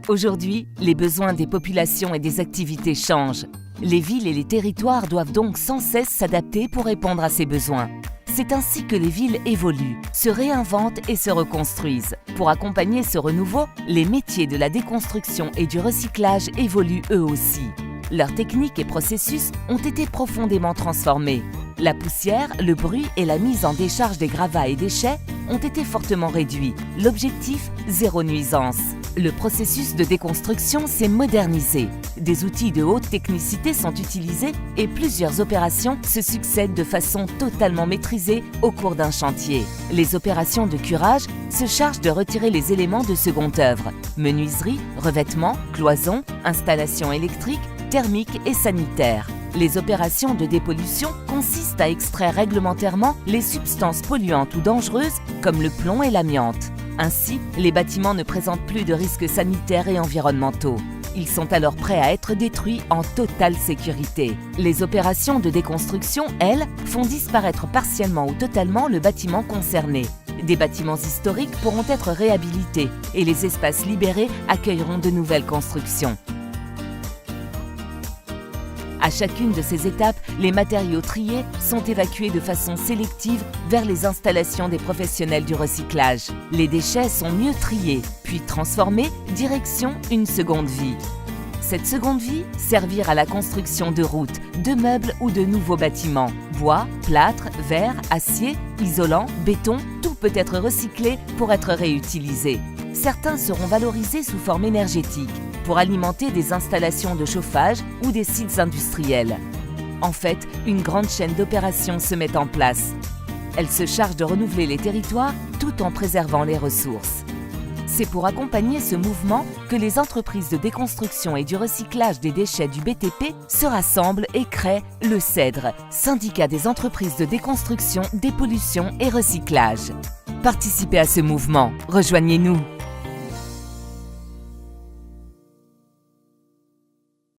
Aujourd'hui, les besoins des populations et des activités changent. Les villes et les territoires doivent donc sans cesse s'adapter pour répondre à ces besoins. C'est ainsi que les villes évoluent, se réinventent et se reconstruisent. Pour accompagner ce renouveau, les métiers de la déconstruction et du recyclage évoluent eux aussi. Leurs techniques et processus ont été profondément transformés. La poussière, le bruit et la mise en décharge des gravats et déchets ont été fortement réduits. L'objectif, zéro nuisance. Le processus de déconstruction s'est modernisé. Des outils de haute technicité sont utilisés et plusieurs opérations se succèdent de façon totalement maîtrisée au cours d'un chantier. Les opérations de curage se chargent de retirer les éléments de seconde œuvre: menuiserie, revêtement, cloison, installation électrique, thermique et sanitaire. Les opérations de dépollution consistent à extraire réglementairement les substances polluantes ou dangereuses comme le plomb et l'amiante. Ainsi, les bâtiments ne présentent plus de risques sanitaires et environnementaux. Ils sont alors prêts à être détruits en totale sécurité. Les opérations de déconstruction, elles, font disparaître partiellement ou totalement le bâtiment concerné. Des bâtiments historiques pourront être réhabilités et les espaces libérés accueilleront de nouvelles constructions. À chacune de ces étapes, les matériaux triés sont évacués de façon sélective vers les installations des professionnels du recyclage. Les déchets sont mieux triés, puis transformés, direction une seconde vie. Cette seconde vie, servir à la construction de routes, de meubles ou de nouveaux bâtiments. Bois, plâtre, verre, acier, isolant, béton, tout peut être recyclé pour être réutilisé. Certains seront valorisés sous forme énergétique, pour alimenter des installations de chauffage ou des sites industriels. En fait, une grande chaîne d'opérations se met en place. Elle se charge de renouveler les territoires tout en préservant les ressources. C'est pour accompagner ce mouvement que les entreprises de déconstruction et du recyclage des déchets du BTP se rassemblent et créent le CEDRE, Syndicat des entreprises de déconstruction, dépollution et recyclage. Participez à ce mouvement, rejoignez-nous.